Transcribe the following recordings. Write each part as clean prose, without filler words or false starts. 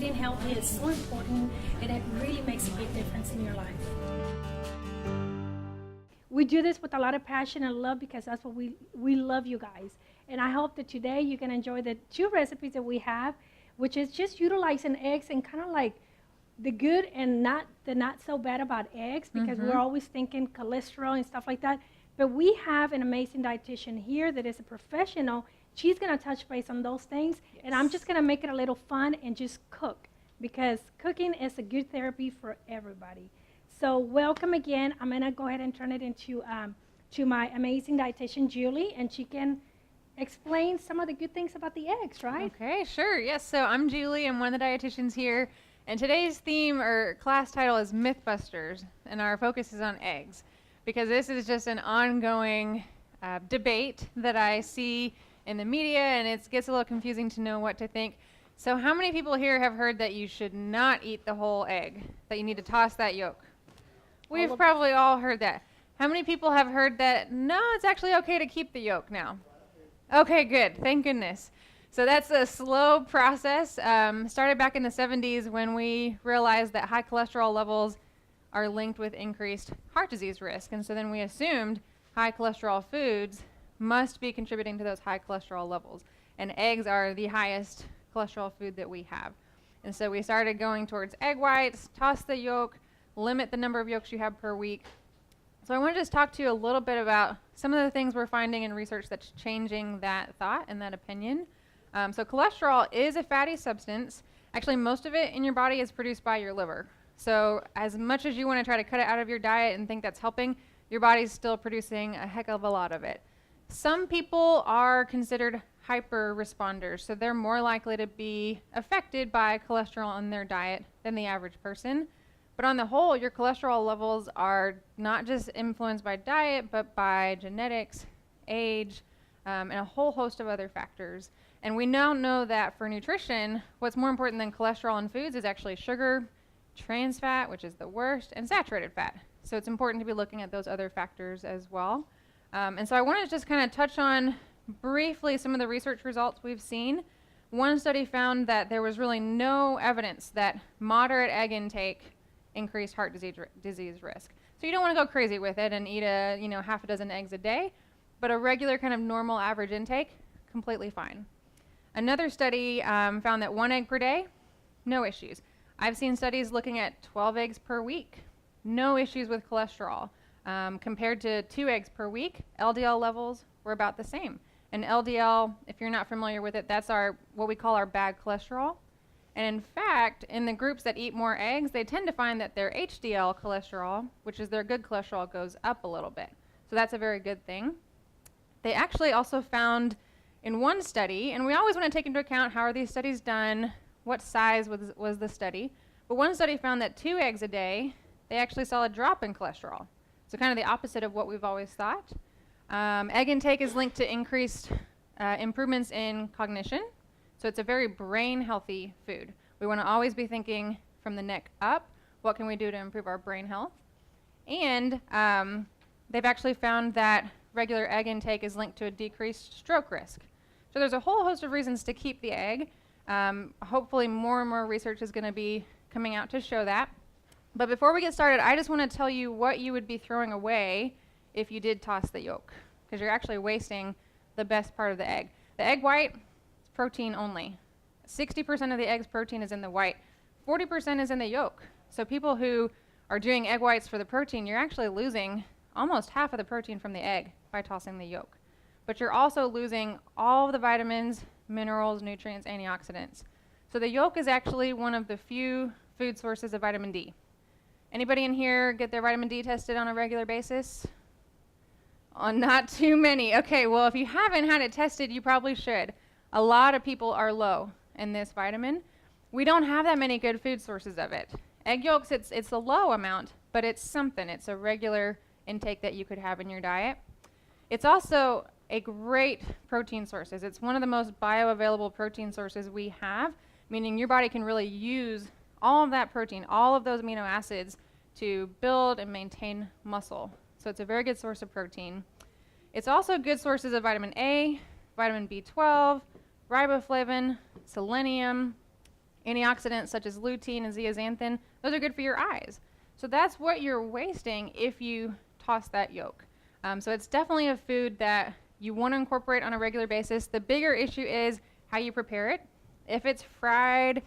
eating healthy is so important, and it really makes a big difference in your life. We do this with a lot of passion and love because that's what we love you guys. And I hope that today you can enjoy the 2 recipes that we have, which is just utilizing eggs and kind of like the good and not so bad about eggs, because we're always thinking cholesterol and stuff like that. But we have an amazing dietitian here that is a professional. She's going to touch base on those things, and I'm just going to make it a little fun and just cook, because cooking is a good therapy for everybody. So welcome again. I'm going to go ahead and turn it into to my amazing dietitian, Julie, and she can explain some of the good things about the eggs, right? Okay, sure. Yes, so I'm Julie. I'm one of the dietitians here. And today's theme or class title is Mythbusters, and our focus is on eggs, because this is just an ongoing debate that I see in the media, and it gets a little confusing to know what to think. So how many people here have heard that you should not eat the whole egg, that you need to toss that yolk? We've probably all heard that. How many people have heard that, no, it's actually okay to keep the yolk now? Okay, good. Thank goodness. So that's a slow process. Started back in the 70s when we realized that high cholesterol levels are linked with increased heart disease risk. And so then we assumed high cholesterol foods must be contributing to those high cholesterol levels. And eggs are the highest cholesterol food that we have. And so we started going towards egg whites, toss the yolk, limit the number of yolks you have per week. So I want to just talk to you a little bit about some of the things we're finding in research that's changing that thought and that opinion. So cholesterol is a fatty substance. Actually, most of it in your body is produced by your liver. So as much as you want to try to cut it out of your diet and think that's helping, your body's still producing a heck of a lot of it. Some people are considered hyper responders, so they're more likely to be affected by cholesterol in their diet than the average person. But on the whole, your cholesterol levels are not just influenced by diet, but by genetics, age, and a whole host of other factors. And we now know that for nutrition, what's more important than cholesterol in foods is actually sugar, trans fat, which is the worst, and saturated fat. So it's important to be looking at those other factors as well. And so I want to just kind of touch on briefly some of the research results we've seen. One study found that there was really no evidence that moderate egg intake increased heart disease risk. So you don't want to go crazy with it and eat half a dozen eggs a day, but a regular kind of normal average intake, completely fine. Another study found that 1 egg per day, no issues. I've seen studies looking at 12 eggs per week, no issues with cholesterol. Compared to 2 eggs per week, LDL levels were about the same. And LDL, if you're not familiar with it, that's what we call our bad cholesterol. And in fact, in the groups that eat more eggs, they tend to find that their HDL cholesterol, which is their good cholesterol, goes up a little bit. So that's a very good thing. They actually also found in one study, and we always want to take into account how are these studies done, what size was the study, but one study found that 2 eggs a day, they actually saw a drop in cholesterol. So kind of the opposite of what we've always thought. Egg intake is linked to increased improvements in cognition. So it's a very brain healthy food. We want to always be thinking from the neck up, what can we do to improve our brain health? And they've actually found that regular egg intake is linked to a decreased stroke risk. So there's a whole host of reasons to keep the egg. Hopefully more and more research is going to be coming out to show that. But before we get started, I just want to tell you what you would be throwing away if you did toss the yolk, because you're actually wasting the best part of the egg. The egg white, protein only. 60% of the egg's protein is in the white. 40% is in the yolk. So people who are doing egg whites for the protein, you're actually losing almost half of the protein from the egg by tossing the yolk. But you're also losing all of the vitamins, minerals, nutrients, antioxidants. So the yolk is actually one of the few food sources of vitamin D. Anybody in here get their vitamin D tested on a regular basis? Oh, not too many. Okay, well, if you haven't had it tested, you probably should. A lot of people are low in this vitamin. We don't have that many good food sources of it. Egg yolks, it's a low amount, but it's something. It's a regular intake that you could have in your diet. It's also a great protein source. It's one of the most bioavailable protein sources we have, meaning your body can really use all of that protein, all of those amino acids to build and maintain muscle. So it's a very good source of protein. It's also good sources of vitamin A, vitamin B12, riboflavin, selenium, Antioxidants such as lutein and zeaxanthin, those are good for your eyes. So that's what you're wasting if you toss that yolk. So it's definitely a food that you want to incorporate on a regular basis. The bigger issue is how you prepare it. If it's fried,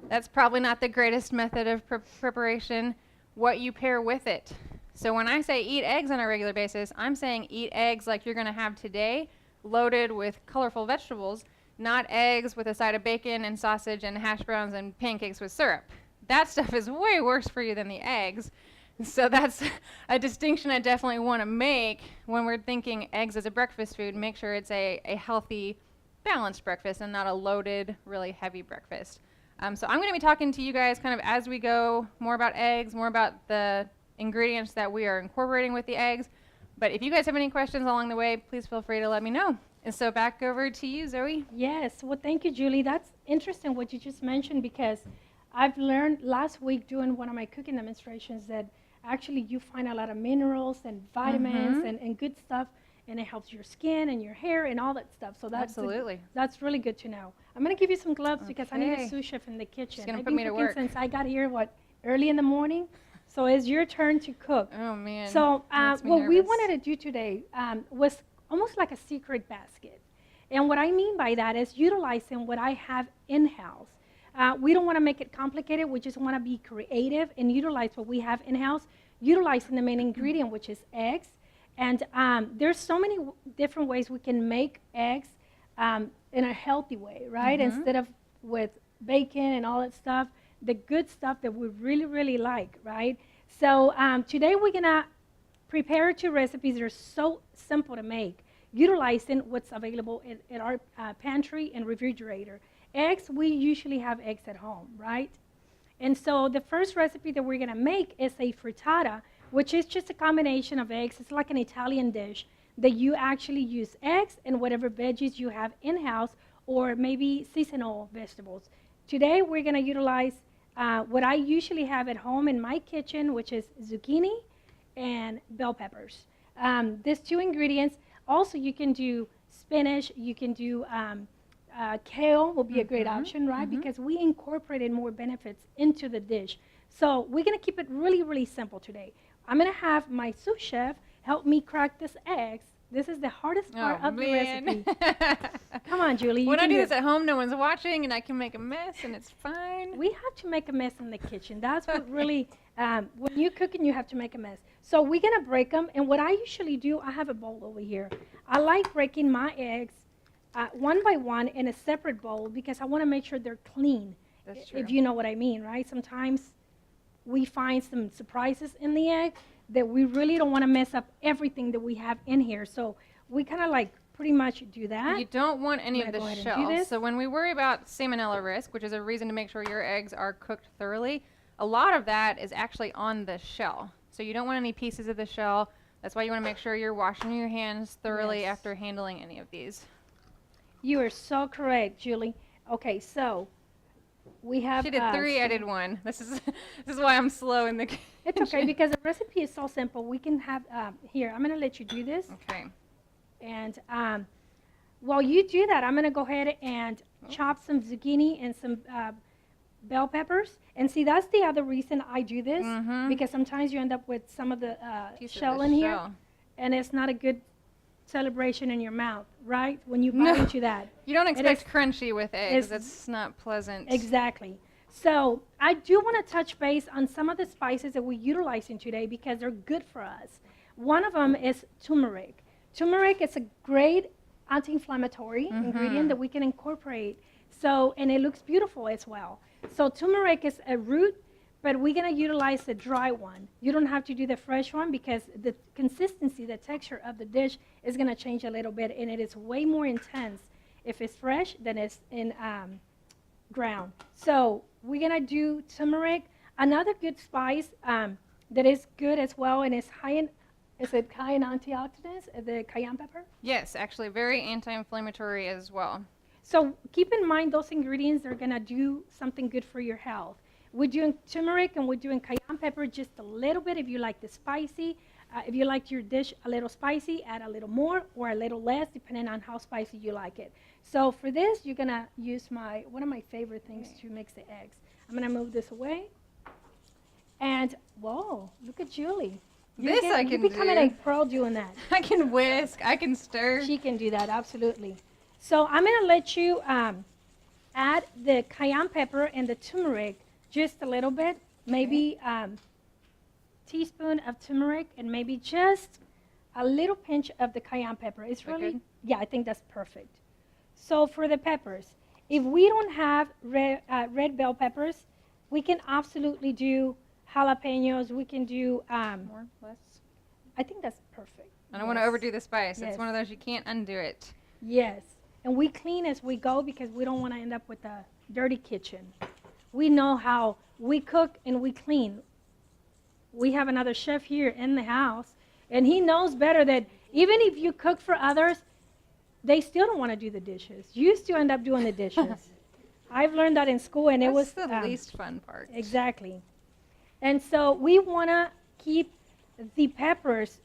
that's probably not the greatest method of preparation. What you pair with it. So when I say eat eggs on a regular basis, I'm saying eat eggs like you're going to have today, loaded with colorful vegetables, not eggs with a side of bacon and sausage and hash browns and pancakes with syrup. That stuff is way worse for you than the eggs. So that's a distinction I definitely want to make when we're thinking eggs as a breakfast food. Make sure it's a healthy, balanced breakfast and not a loaded, really heavy breakfast. So I'm going to be talking to you guys kind of as we go more about eggs, more about the ingredients that we are incorporating with the eggs. But if you guys have any questions along the way, please feel free to let me know. And so back over to you, Zoe. Yes, well, thank you, Julie. That's interesting what you just mentioned, because I've learned last week doing one of my cooking demonstrations that actually you find a lot of minerals and vitamins and good stuff, and it helps your skin and your hair and all that stuff. So that's Absolutely. That's really good to know. I'm going to give you some gloves because I need a Okay. sous chef in the kitchen. She's gonna I've put been me to cooking work. since I got here, early in the morning. So it's your turn to cook. Oh, man. So Makes me what we nervous. wanted to do today was almost like a secret basket. And what I mean by that is utilizing what I have in-house. We don't want to make it complicated. We just want to be creative and utilize what we have in-house, utilizing the main ingredient, which is eggs. And there's so many different ways we can make eggs in a healthy way, right? Instead of with bacon and all that stuff, the good stuff that we really, really like, right? So today we're going to prepare 2 recipes that are so simple to make, utilizing what's available in our pantry and refrigerator. Eggs, we usually have eggs at home, right? And so the first recipe that we're going to make is a frittata, which is just a combination of eggs. It's like an Italian dish that you actually use eggs and whatever veggies you have in-house or maybe seasonal vegetables. Today we're going to utilize what I usually have at home in my kitchen, which is zucchini and bell peppers. These 2 ingredients. Also, you can do spinach. You can do kale will be a great option, right? Because we incorporated more benefits into the dish. So we're going to keep it really, really simple today. I'm going to have my sous chef help me crack this eggs. This is the hardest part of the recipe. Come on, Julie. When I do this at home, no one's watching, and I can make a mess, and it's fine. We have to make a mess in the kitchen. That's what really, when you're cooking, you have to make a mess. So we're going to break them. And what I usually do, I have a bowl over here. I like breaking my eggs one by one in a separate bowl because I want to make sure they're clean. That's true. If you know what I mean, right? Sometimes we find some surprises in the egg that we really don't want to mess up everything that we have in here. So we kind of like pretty much do that. You don't want any of I'm the gonna go ahead and do shells. this. So when we worry about salmonella risk, which is a reason to make sure your eggs are cooked thoroughly, a lot of that is actually on the shell. So you don't want any pieces of the shell. That's why you want to make sure you're washing your hands thoroughly Yes. after handling any of these. You are so correct, Julie. Okay, so we have. She did 3, I did 1. This is why I'm slow in the kitchen. It's okay because the recipe is so simple. We can have here. I'm going to let you do this, Okay. and while you do that, I'm going to go ahead and chop some zucchini and some bell peppers. And see, that's the other reason I do this because sometimes you end up with some of the Piece of shell the in here, shell. and it's not a good celebration in your mouth, right? When you bite into that. You don't expect is- crunchy with eggs. it's- That's not pleasant. Exactly. So I do want to touch base on some of the spices that we're utilizing today because they're good for us. One of them is turmeric. Turmeric is a great anti-inflammatory ingredient that we can incorporate. So, and it looks beautiful as well. So turmeric is a root, but we're going to utilize the dry one. You don't have to do the fresh one because the consistency, the texture of the dish is going to change a little bit, and it is way more intense if it's fresh than it's in ground. So we're going to do turmeric. Another good spice that is good as well, and is high in antioxidants, the cayenne pepper? Yes, actually very anti-inflammatory as well. So keep in mind those ingredients are going to do something good for your health. We're doing turmeric and we're doing cayenne pepper just a little bit if you like the spicy. If you like your dish a little spicy, add a little more or a little less, depending on how spicy you like it. So for this, you're gonna use one of my favorite things to mix the eggs. I'm gonna move this away. And whoa, look at Julie. You're becoming a pro doing that. I can whisk, I can stir. She can do that, absolutely. So I'm gonna let you add the cayenne pepper and the turmeric just a little bit, maybe teaspoon of turmeric and maybe just a little pinch of the cayenne pepper. It's really, good? yeah, I think that's perfect. So for the peppers, if we don't have red bell peppers, we can absolutely do jalapenos. We can do, More, less? I think that's perfect. I don't want to overdo the spice. Yes. It's one of those you can't undo it. Yes, and we clean as we go because we don't want to end up with a dirty kitchen. We know how we cook and we clean. We have another chef here in the house, and he knows better that even if you cook for others, they still don't want to do the dishes. You still end up doing the dishes. I've learned that in school, and it was the least fun part. Exactly. And so we want to keep the peppers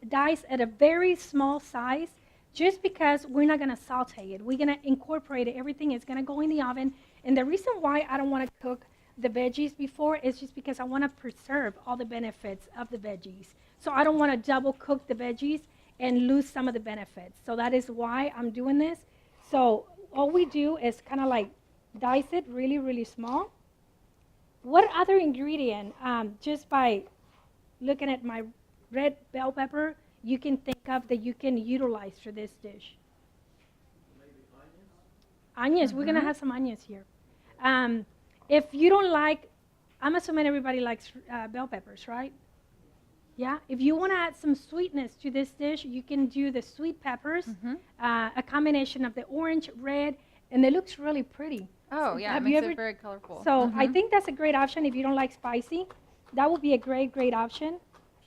diced at a very small size just because we're not going to saute it. We're going to incorporate it. Everything is going to go in the oven. And the reason why I don't want to cook the veggies before is just because I want to preserve all the benefits of the veggies. So I don't want to double cook the veggies and lose some of the benefits. So that is why I'm doing this. So all we do is kind of like dice it really, really small. What other ingredient, just by looking at my red bell pepper, you can think of that you can utilize for this dish? Maybe onions? Onions. We're going to have some onions here. If you don't like, I'm assuming everybody likes bell peppers, right? Yeah. If you want to add some sweetness to this dish, you can do the sweet peppers, a combination of the orange, red, and it looks really pretty. Oh, yeah, Have it you makes ever- it very colorful. So I think that's a great option if you don't like spicy. That would be a great, great option.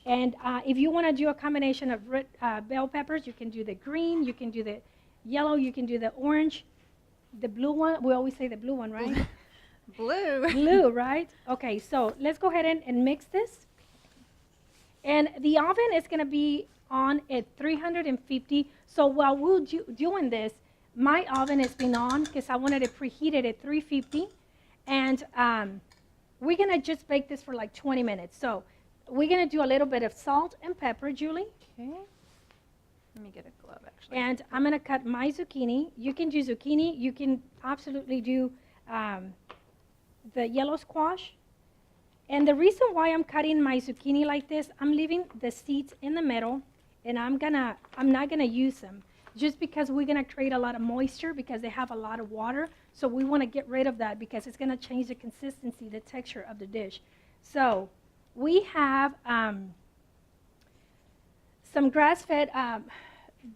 And if you want to do a combination of red, bell peppers, you can do the green, you can do the yellow, you can do the orange, the blue one. We always say the blue one, right? Blue. Blue, right? Okay, so let's go ahead and mix this. And the oven is going to be on at 350. So while we're doing this, my oven has been on because I wanted to preheat it at 350. And we're going to just bake this for like 20 minutes. So we're going to do a little bit of salt and pepper, Julie. Okay. Let me get a glove, actually. And I'm going to cut my zucchini. You can do zucchini. You can absolutely do the yellow squash. And the reason why I'm cutting my zucchini like this, I'm leaving the seeds in the middle, and I'm not gonna use them, just because we're gonna create a lot of moisture because they have a lot of water. So we want to get rid of that because it's gonna change the consistency, the texture of the dish. So we have some grass-fed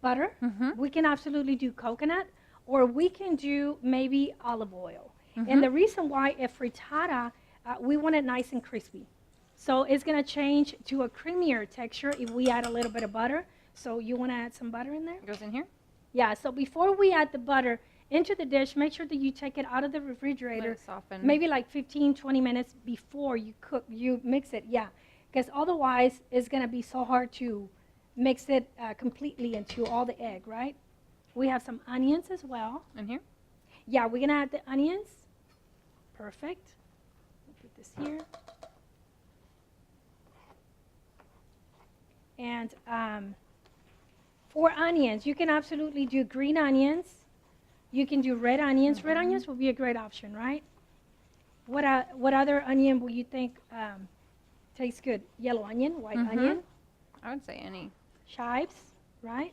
butter. We can absolutely do coconut, or we can do maybe olive oil. And the reason why a frittata, we want it nice and crispy. So it's going to change to a creamier texture if we add a little bit of butter. So you want to add some butter in there? It goes in here? Yeah, so before we add the butter into the dish, make sure that you take it out of the Let refrigerator it soften. maybe like 15, 20 minutes before you mix it. Yeah, because otherwise it's going to be so hard to mix it completely into all the egg, right? We have some onions as well. In here? Yeah, we're going to add the onions. Perfect. Put this here. And for onions, you can absolutely do green onions. You can do red onions. Red onions would be a great option, right? What other onion would you think tastes good? Yellow onion, white onion, I would say any. chives, right?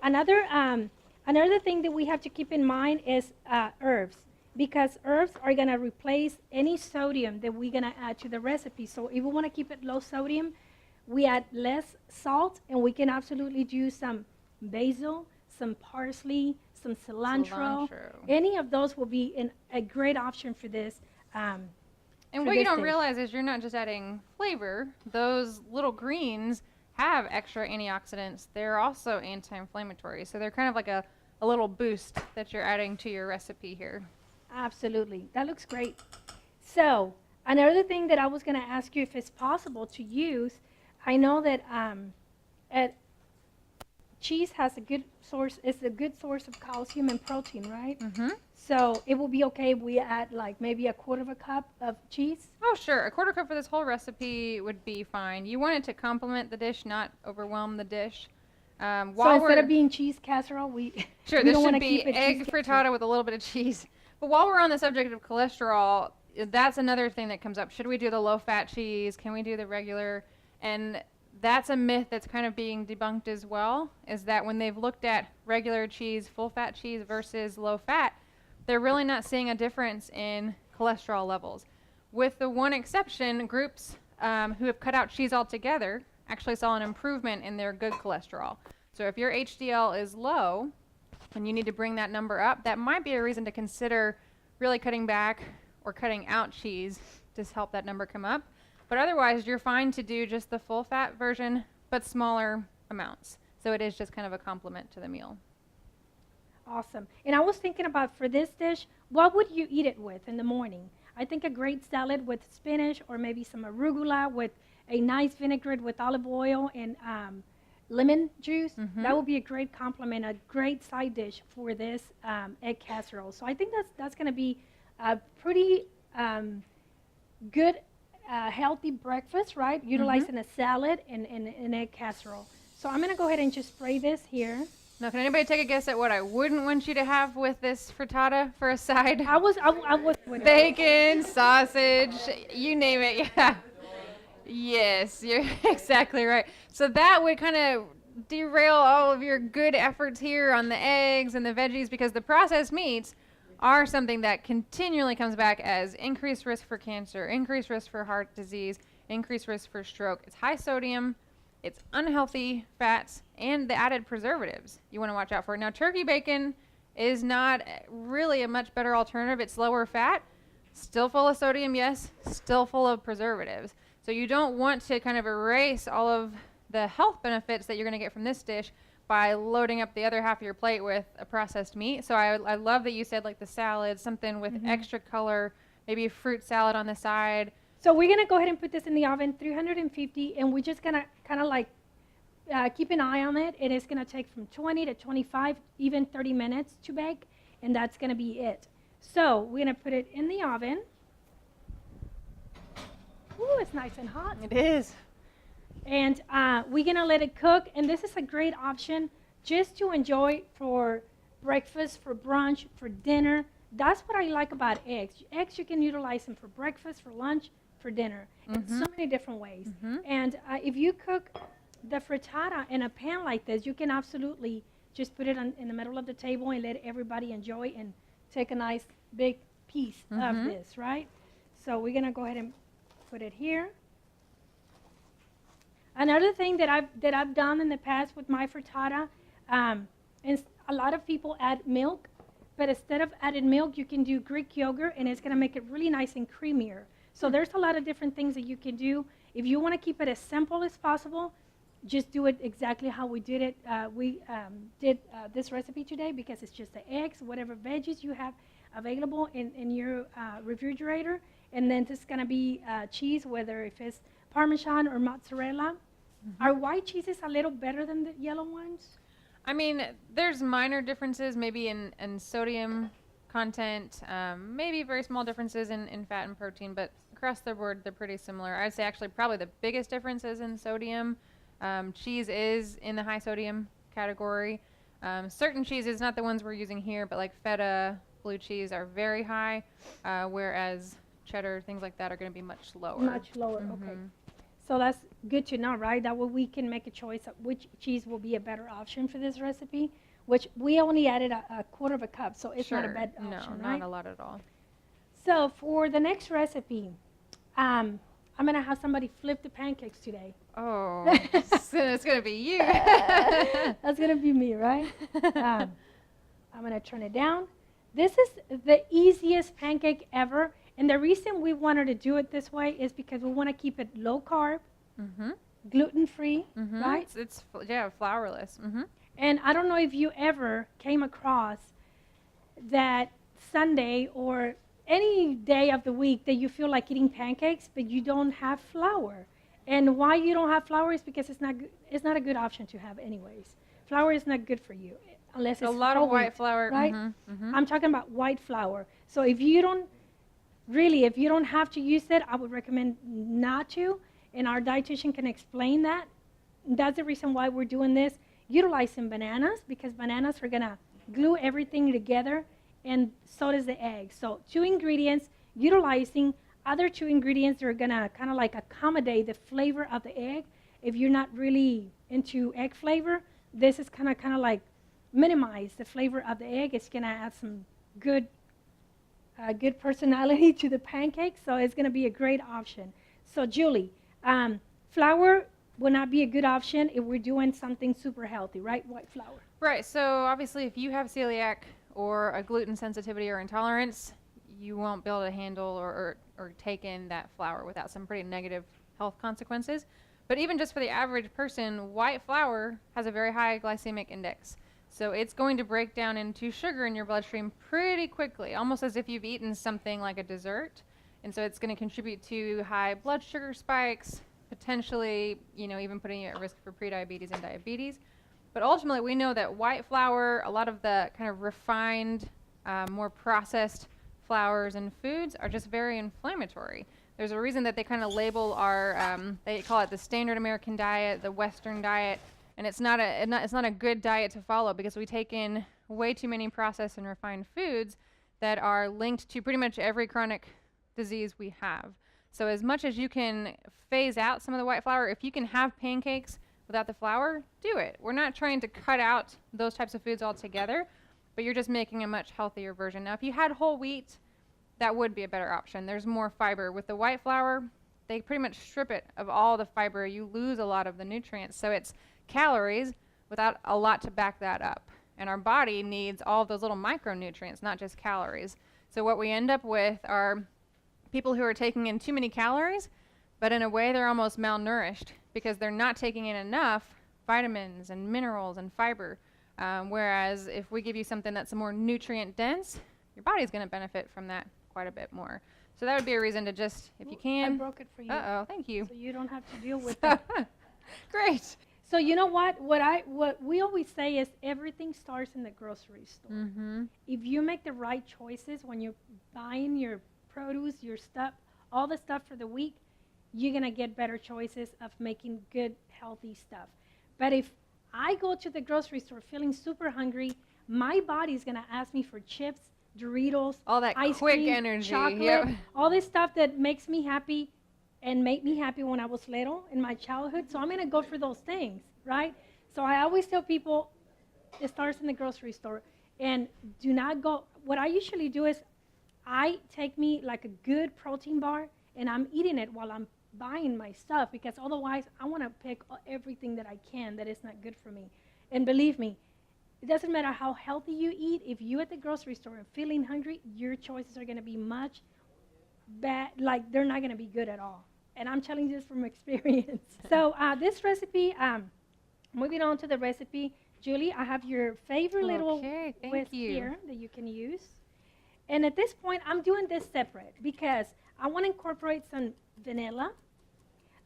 Another thing that we have to keep in mind is herbs, because herbs are going to replace any sodium that we're going to add to the recipe. So if we want to keep it low sodium, we add less salt, and we can absolutely do some basil, some parsley, some cilantro. Any of those will be a great option for this. And for what you this don't dish. realize is you're not just adding flavor. Those little greens have extra antioxidants. They're also anti-inflammatory. So they're kind of like a little boost that you're adding to your recipe here. Absolutely. That looks great. So Another thing that I was going to ask you if it's possible to use, I know that at cheese has a good source, it's a good source of calcium and protein, right? Mm-hmm. So it will be okay if we add like maybe a quarter of a cup of cheese? Oh, sure. A quarter cup for this whole recipe would be fine. You want it to complement the dish, not overwhelm the dish. So While instead we're of being cheese casserole, Sure, we this don't want should to be keep it egg cheese frittata casserole. with a little bit of cheese. But while we're on the subject of cholesterol, that's another thing that comes up. Should we do the low-fat cheese? Can we do the regular? And that's a myth that's kind of being debunked as well, is that when they've looked at regular cheese, full-fat cheese versus low-fat, they're really not seeing a difference in cholesterol levels. With the one exception, groups who have cut out cheese altogether actually saw an improvement in their good cholesterol. So if your HDL is low and you need to bring that number up, that might be a reason to consider really cutting back or cutting out cheese to help that number come up. But otherwise, you're fine to do just the full fat version, but smaller amounts. So it is just kind of a complement to the meal. Awesome. And I was thinking about for this dish, what would you eat it with in the morning? I think a great salad with spinach or maybe some arugula with a nice vinaigrette with olive oil and lemon juice. That would be a great complement, a great side dish for this egg casserole. So I think that's going to be a pretty good, healthy breakfast, right? Utilizing a salad and an egg casserole. So I'm going to go ahead and just spray this here. Now, can anybody take a guess at what I wouldn't want you to have with this frittata for a side? I was Bacon, sausage, you name it, yeah. Yes, you're exactly right. So that would kind of derail all of your good efforts here on the eggs and the veggies, because the processed meats are something that continually comes back as increased risk for cancer, increased risk for heart disease, increased risk for stroke. It's high sodium, it's unhealthy fats, and the added preservatives you want to watch out for. Now, turkey bacon is not really a much better alternative. It's lower fat, still full of sodium, yes, still full of preservatives. So you don't want to kind of erase all of the health benefits that you're going to get from this dish by loading up the other half of your plate with a processed meat. So I love that you said like the salad, something with extra color, maybe a fruit salad on the side. So we're going to go ahead and put this in the oven, 350, and we're just going to kind of like keep an eye on it. And it's going to take from 20 to 25, even 30 minutes to bake, and that's going to be it. So we're going to put it in the oven. Ooh, it's nice and hot. It is. And we're going to let it cook, and this is a great option just to enjoy for breakfast, for brunch, for dinner. That's what I like about eggs. Eggs, you can utilize them for breakfast, for lunch, for dinner, in so many different ways. And if you cook the frittata in a pan like this, you can absolutely just put it in the middle of the table and let everybody enjoy and take a nice big piece of this, right? So we're going to go ahead and put it here. Another thing that I've done in the past with my frittata, is a lot of people add milk, but instead of adding milk, you can do Greek yogurt, and it's going to make it really nice and creamier. So there's a lot of different things that you can do. If you want to keep it as simple as possible, just do it exactly how we did it. We did this recipe today because it's just the eggs, whatever veggies you have available in your refrigerator, and then this is going to be cheese, whether if it's Parmesan or mozzarella. Are white cheeses a little better than the yellow ones? I mean, there's minor differences maybe in sodium content, maybe very small differences in fat and protein, but across the board, they're pretty similar. I'd say actually probably the biggest difference is in sodium. Cheese is in the high sodium category. Certain cheeses, not the ones we're using here, but like feta, blue cheese are very high, whereas cheddar, things like that are going to be much lower. Much lower, okay. So that's good to know, right? That way we can make a choice of which cheese will be a better option for this recipe, which we only added a quarter of a cup, so it's not a bad option, no, right? not a lot at all. So for the next recipe, I'm going to have somebody flip the pancakes today. Oh, so it's going to be you. That's going to be me, right? I'm going to turn it down. This is the easiest pancake ever. And the reason we wanted to do it this way is because we want to keep it low carb, gluten-free, right? It's flourless. And I don't know if you ever came across that sundae or any day of the week that you feel like eating pancakes, but you don't have flour. And why you don't have flour is because it's not a good option to have anyways. Flour is not good for you unless A it's lot whole of white wheat, flour. right? I'm talking about white flour. So if you don't have to use it, I would recommend not to. And our dietitian can explain that. That's the reason why we're doing this, utilizing bananas, because bananas are gonna glue everything together, and so does the egg. So 2 ingredients, utilizing other 2 ingredients that are gonna kind of like accommodate the flavor of the egg. If you're not really into egg flavor, this is kind of like minimize the flavor of the egg. It's gonna add some good personality to the pancake, so it's gonna be a great option. So Julie, flour would not be a good option if we're doing something super healthy, right? White flour. Right. So obviously, if you have celiac or a gluten sensitivity or intolerance, you won't be able to handle or take in that flour without some pretty negative health consequences. But even just for the average person, white flour has a very high glycemic index. So it's going to break down into sugar in your bloodstream pretty quickly, almost as if you've eaten something like a dessert. And so it's going to contribute to high blood sugar spikes, potentially, even putting you at risk for prediabetes and diabetes. But ultimately, we know that white flour, a lot of the kind of refined, more processed flours and foods are just very inflammatory. There's a reason that they kind of label our, they call it the standard American diet, the Western diet, and it's not a good diet to follow because we take in way too many processed and refined foods that are linked to pretty much every chronic disease we have. So as much as you can phase out some of the white flour, if you can have pancakes without the flour, do it. We're not trying to cut out those types of foods altogether, but you're just making a much healthier version. Now, if you had whole wheat, that would be a better option. There's more fiber. With the white flour, they pretty much strip it of all the fiber. You lose a lot of the nutrients. So it's calories without a lot to back that up. And our body needs all of those little micronutrients, not just calories. So what we end up with are people who are taking in too many calories, but in a way they're almost malnourished because they're not taking in enough vitamins and minerals and fiber. Whereas if we give you something that's more nutrient dense, your body's going to benefit from that quite a bit more. So that would be a reason to just, if you can. I broke it for you. Uh-oh, thank you. So you don't have to deal with that. Great. So you know what? What we always say is everything starts in the grocery store. Mm-hmm. If you make the right choices when you're buying your produce, your stuff, all the stuff for the week, you're going to get better choices of making good, healthy stuff. But if I go to the grocery store feeling super hungry, my body's going to ask me for chips, Doritos, All that ice quick cream, energy. chocolate, Yep. all this stuff that makes me happy and made me happy when I was little in my childhood. So I'm going to go for those things, right? So I always tell people it starts in the grocery store. And do not go. What I usually do is I take me like a good protein bar and I'm eating it while I'm buying my stuff because otherwise I want to pick everything that I can that is not good for me. And believe me, it doesn't matter how healthy you eat. If you at the grocery store are feeling hungry, your choices are going to be much bad. Like they're not going to be good at all. And I'm telling you this from experience. So this recipe, moving on to the recipe, Julie, I have your favorite little whisk here that you can use. And at this point, I'm doing this separate because I want to incorporate some vanilla.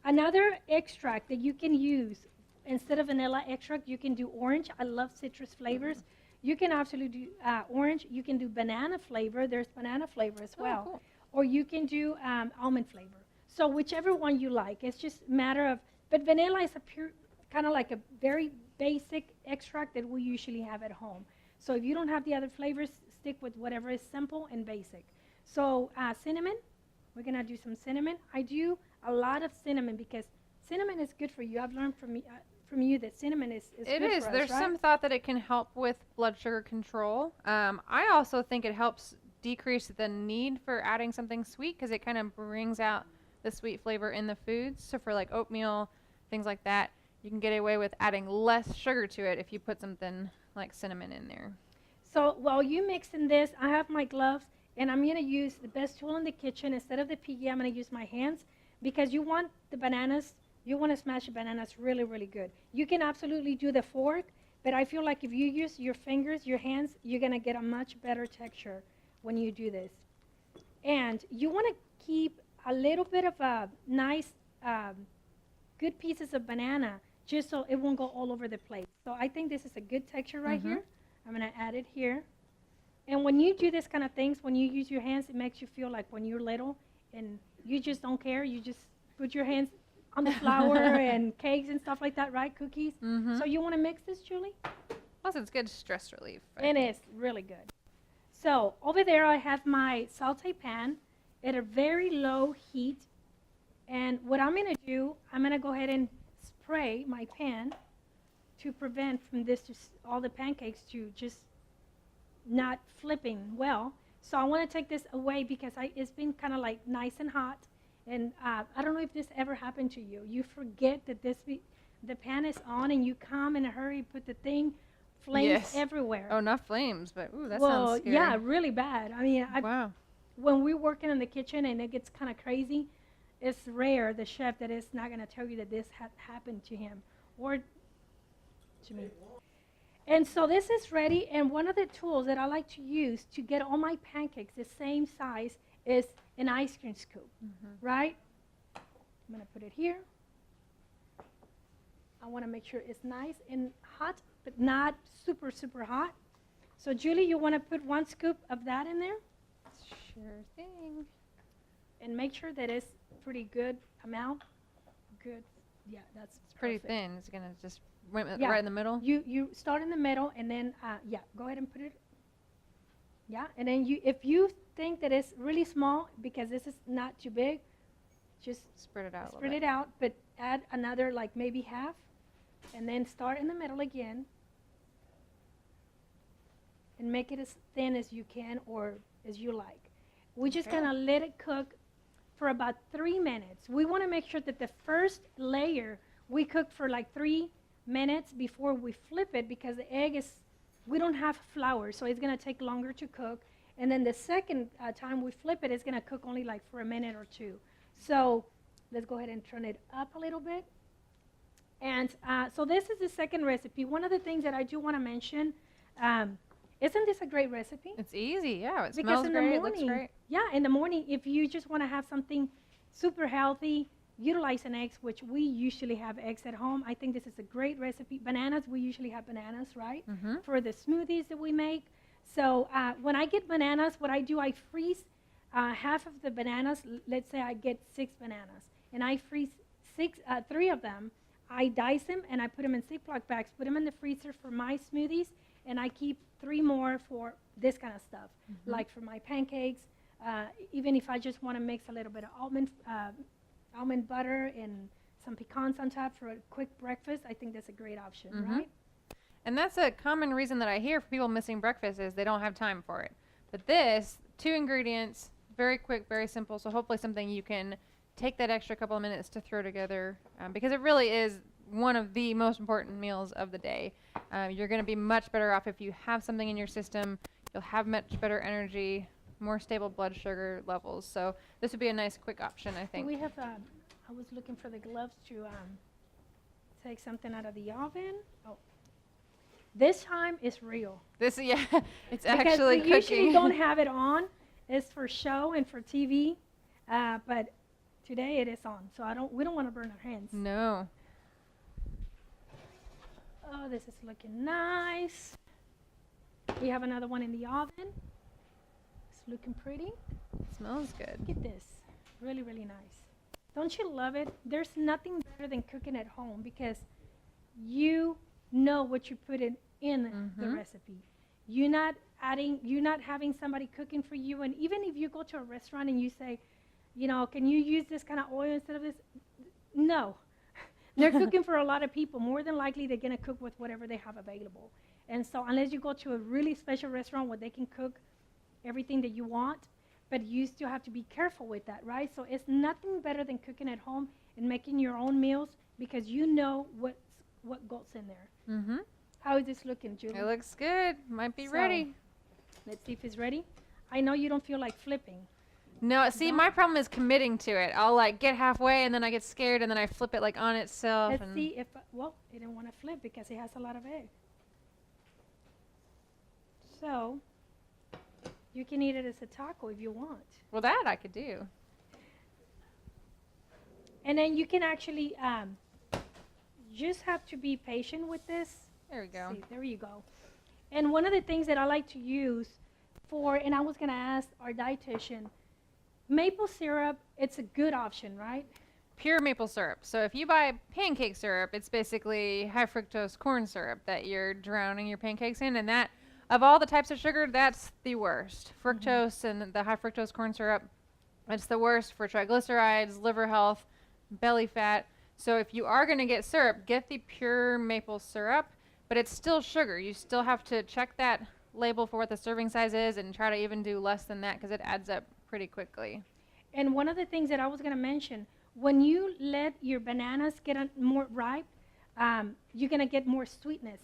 Another extract that you can use, instead of vanilla extract, you can do orange. I love citrus flavors. You can absolutely do orange. You can do banana flavor. There's banana flavor as well. Cool. Or you can do almond flavor. So whichever one you like. It's just a matter of, but vanilla is a pure, kind of like a very basic extract that we usually have at home. So if you don't have the other flavors, stick with whatever is simple and basic. So cinnamon, we're going to do some cinnamon. I do a lot of cinnamon because cinnamon is good for you. I've learned from you that cinnamon is good It is. for us, There's right? some thought that it can help with blood sugar control. I also think it helps decrease the need for adding something sweet because it kind of brings out the sweet flavor in the foods. So for like oatmeal, things like that, you can get away with adding less sugar to it if you put something like cinnamon in there. So while you mixing this, I have my gloves, and I'm going to use the best tool in the kitchen. Instead of the piggy, I'm going to use my hands because you want the bananas, you want to smash the bananas really, really good. You can absolutely do the fork, but I feel like if you use your fingers, your hands, you're going to get a much better texture when you do this. And you want to keep a little bit of a nice, good pieces of banana just so it won't go all over the plate. So I think this is a good texture right here. I'm going to add it here. And when you do this kind of things, when you use your hands, it makes you feel like when you're little and you just don't care. You just put your hands on the flour and cakes and stuff like that, right? Cookies. So you want to mix this, Julie? Plus, it's good stress relief. It is really good. So over there, I have my saute pan at a very low heat. And what I'm going to do, I'm going to go ahead and spray my pan to prevent from this, all the pancakes to just not flipping well. So I want to take this away because it's been kind of like nice and hot. And I don't know if this ever happened to you. You forget that the pan is on and you come in a hurry, put the thing, flames everywhere. Oh, not flames, but ooh, that well, sounds scary. yeah, really bad. I mean, Wow. when we're working in the kitchen and it gets kind of crazy, it's rare, the chef, that is not going to tell you that this happened to him or to me. And so this is ready, and one of the tools that I like to use to get all my pancakes the same size is an ice cream scoop, right? I'm going to put it here. I want to make sure it's nice and hot, but not super, super hot. So Julie, you want to put 1 scoop of that in there? Sure thing. And make sure that it's pretty good amount. Good. Yeah, that's It's pretty perfect. thin. It's going to just right Yeah. in the middle. You start in the middle, and then, yeah, go ahead and put it. Yeah, and then if you think that it's really small, because this is not too big, just Spread it out a spread little it bit. out, but add another, like maybe half, and then start in the middle again, and make it as thin as you can or as you like. We're just Okay. gonna let it cook for about 3 minutes. We want to make sure that the first layer we cook for like 3 minutes before we flip it, because the egg is, we don't have flour, so it's going to take longer to cook. And then the second time we flip it, it's going to cook only like for a minute or 2. So let's go ahead and turn it up a little bit. And so this is the second recipe. One of the things that I do want to mention, isn't this a great recipe? It's easy. Yeah, it Because smells in the great. It morning, looks great. yeah, in the morning, if you just want to have something super healthy, utilize an eggs, which we usually have eggs at home. I think this is a great recipe. Bananas, we usually have bananas, right? For the smoothies that we make. So when I get bananas, what I do, I freeze half of the bananas. Let's say I get 6 bananas, and I freeze 3 of them. I dice them, and I put them in Ziploc bags, put them in the freezer for my smoothies, and I keep 3 more for this kind of stuff, like for my pancakes. Even if I just want to mix a little bit of almond butter and some pecans on top for a quick breakfast, I think that's a great option, right? And that's a common reason that I hear for people missing breakfast is they don't have time for it. But this, 2 ingredients, very quick, very simple, so hopefully something you can take that extra couple of minutes to throw together, because it really is one of the most important meals of the day. You're going to be much better off if you have something in your system. You'll have much better energy, more stable blood sugar levels. So this would be a nice quick option, I think. We have, I was looking for the gloves to take something out of the oven. Oh, this time it's real. This, yeah, it's Because actually we usually cooking. don't have it on. It's for show and for TV, but today it is on. So we don't want to burn our hands. No. Oh, this is looking nice. We have another one in the oven. It's looking pretty. Smells good. Look at this. Really, really nice. Don't you love it? There's nothing better than cooking at home because you know what you put in the recipe. You're not having somebody cooking for you. And even if you go to a restaurant and you say, can you use this kind of oil instead of this? No. They're cooking for a lot of people. More than likely, they're going to cook with whatever they have available. And so unless you go to a really special restaurant where they can cook everything that you want, but you still have to be careful with that, right? So it's nothing better than cooking at home and making your own meals because you know what goes in there. How is this looking, Julie? It looks good. Might be So, ready. Let's see if it's ready. I know you don't feel like flipping. No, see, No? my problem is committing to it. I'll get halfway and then I get scared and then I flip it on itself. Let's and see if, it didn't want to flip because it has a lot of egg. So, You can eat it as a taco if you want. Well, that I could do. And then you can actually just have to be patient with this. There we go. See, there you go. And one of the things that I like to use for, and I was going to ask our dietitian, maple syrup, it's a good option, right? Pure maple syrup. So if you buy pancake syrup, it's basically high fructose corn syrup that you're drowning your pancakes in. And that, of all the types of sugar, that's the worst. Fructose and the high fructose corn syrup, it's the worst for triglycerides, liver health, belly fat. So if you are going to get syrup, get the pure maple syrup, but it's still sugar. You still have to check that label for what the serving size is and try to even do less than that because it adds up pretty quickly. And one of the things that I was going to mention, when you let your bananas get more ripe, you're going to get more sweetness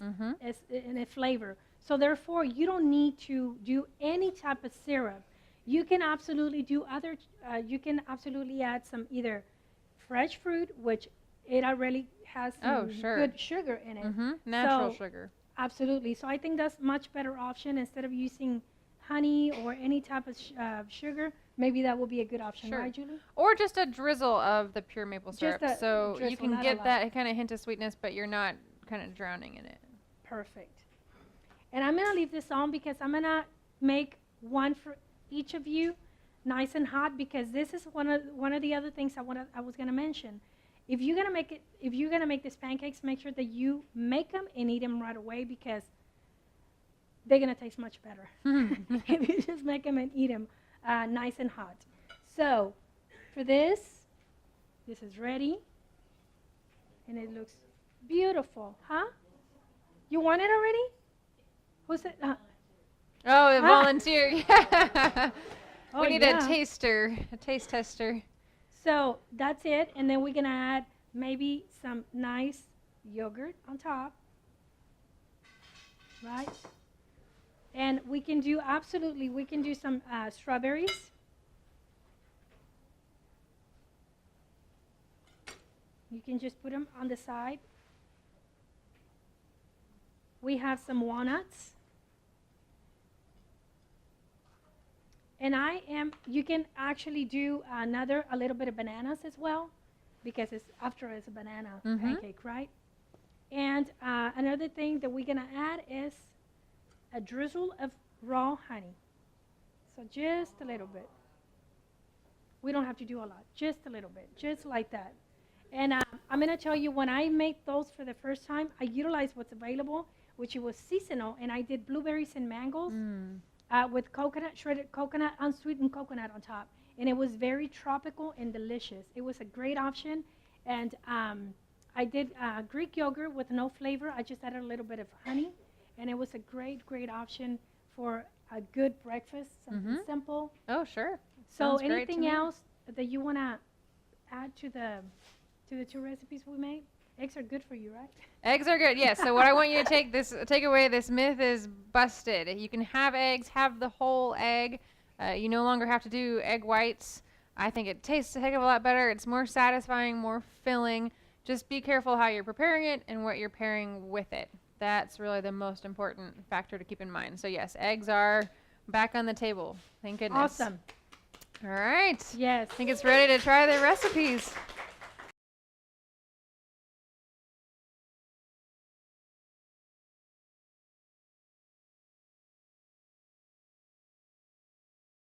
in a flavor. So therefore, you don't need to do any type of syrup. You can absolutely do other, you can absolutely add some either fresh fruit, which it already has some good sugar in it. Natural sugar. Absolutely. So I think that's much better option instead of using honey or any type of sugar. Maybe that will be a good option, right, Julie? Or just a drizzle of the pure maple syrup. Just a so drizzle, you can not a get lot. that kind of hint of sweetness, but you're not kind of drowning in it. Perfect. And I'm going to leave this on because I'm going to make one for each of you, nice and hot, because this is one of the other things I was going to mention. If you're going to make these pancakes, make sure that you make them and eat them right away because they're going to taste much better if you just make them and eat them nice and hot. So for this is ready, and it looks beautiful, huh? You want it already? Who's it? Oh, a volunteer. Yeah. Oh, we need a taster, a taste tester. So that's it, and then we're going to add maybe some nice yogurt on top, right? And we can do some strawberries. You can just put them on the side. We have some walnuts. And you can actually do a little bit of bananas as well, because it's a banana pancake, right? And another thing that we're going to add is a drizzle of raw honey. So just a little bit. We don't have to do a lot, just a little bit, just like that. And I'm going to tell you, when I made those for the first time, I utilized what's available, which was seasonal, and I did blueberries and mangoes. With shredded coconut, unsweetened coconut on top. And it was very tropical and delicious. It was a great option. And I did Greek yogurt with no flavor. I just added a little bit of honey. And it was a great, great option for a good breakfast, something simple. Oh, sure. So anything else that you want to add to the two recipes we made? Eggs are good for you, right? Eggs are good, yes. So what I want you to take away, this myth is busted. You can have eggs, have the whole egg. You no longer have to do egg whites. I think it tastes a heck of a lot better. It's more satisfying, more filling. Just be careful how you're preparing it and what you're pairing with it. That's really the most important factor to keep in mind. So yes, eggs are back on the table. Thank goodness. Awesome. All right. Yes. I think it's ready to try the recipes.